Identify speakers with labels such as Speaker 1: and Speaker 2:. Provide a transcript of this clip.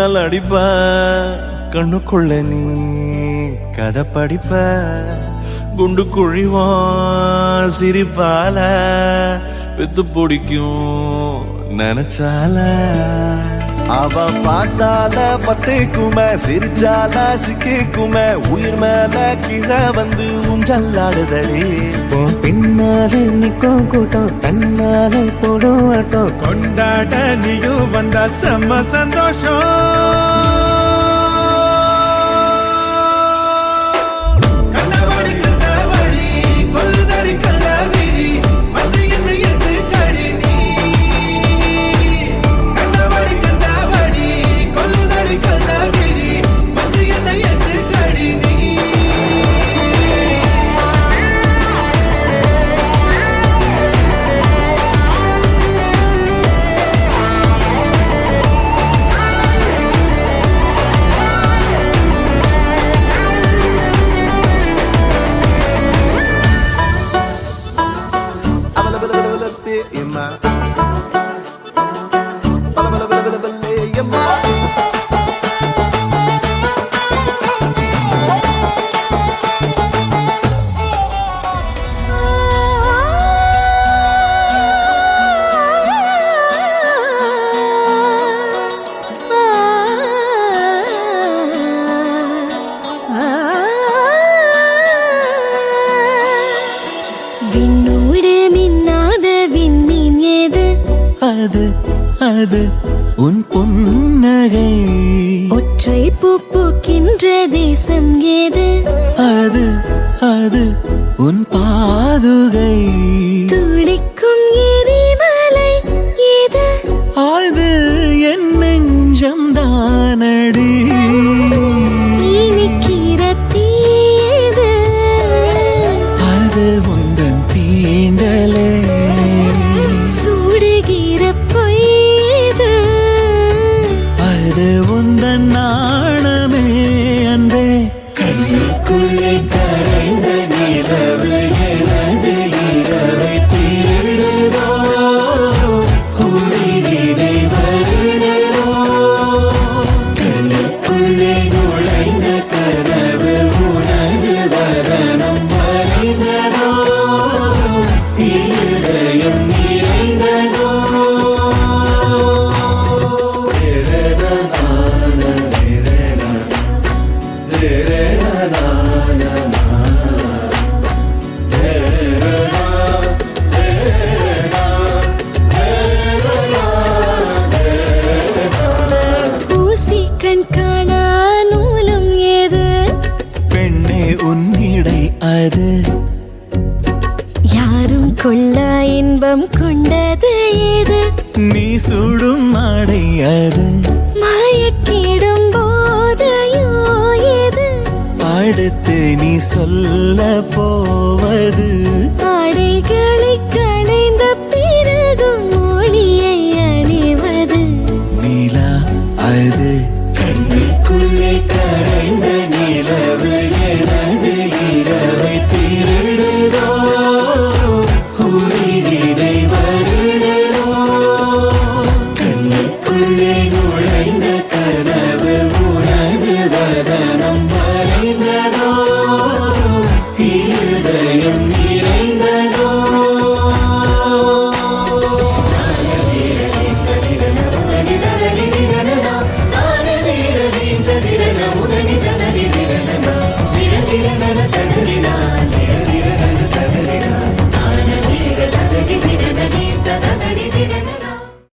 Speaker 1: கண்ணால் அடிப்ப கண்ணுக்குள்ள நீ கதை படிப்ப குண்டு குழிவான் சிரிப்பால பெத்து பிடிக்கும் நினைச்சால அவ பார்த்தால பத்தைக்குமே சிரிச்சால சிக்கிக்குமே உயிர் மேல கீழே வந்து ஊஞ்சல்லாடுதடி
Speaker 2: பின்னால நிக்கும் கூட்டம் தன்னால போடும் ஆட்டம்
Speaker 1: கொண்டாட நீயும் வந்தா செம்ம சந்தோஷம்
Speaker 2: அது அது உன் புன்னகை
Speaker 3: ஒற்றை பூ பூக்கின்ற தேசம் ஏது
Speaker 2: அது அது உன் பாதுகை
Speaker 3: துடிக்கும் எரிமலை ஏது
Speaker 2: ஆழ்து என் நெஞ்சம் தானடி
Speaker 3: இனிக்கிற தீது
Speaker 2: அது உந்தன் தீண்டலே உந்தன் நாணமே அன்றே கண்ணுக்குள்ளே கரைந்த நிலவு எனது இரவை தேடுதோ உயிரினை வருடுதோ கண்ணுக்குள்ளே நுழைந்த கனவு உனது வரணம் வரைந்ததோ இதயம் நிறைந்ததோ உன்னிடை அது
Speaker 3: யாரும் கொள்ள இன்பம் கொண்டது ஏது
Speaker 2: நீ சுடும் ஆடை அது
Speaker 3: மயக்கிடும் போதையோ ஏது
Speaker 2: அடுத்து நீ சொல்ல போவது
Speaker 3: ஆடைகள்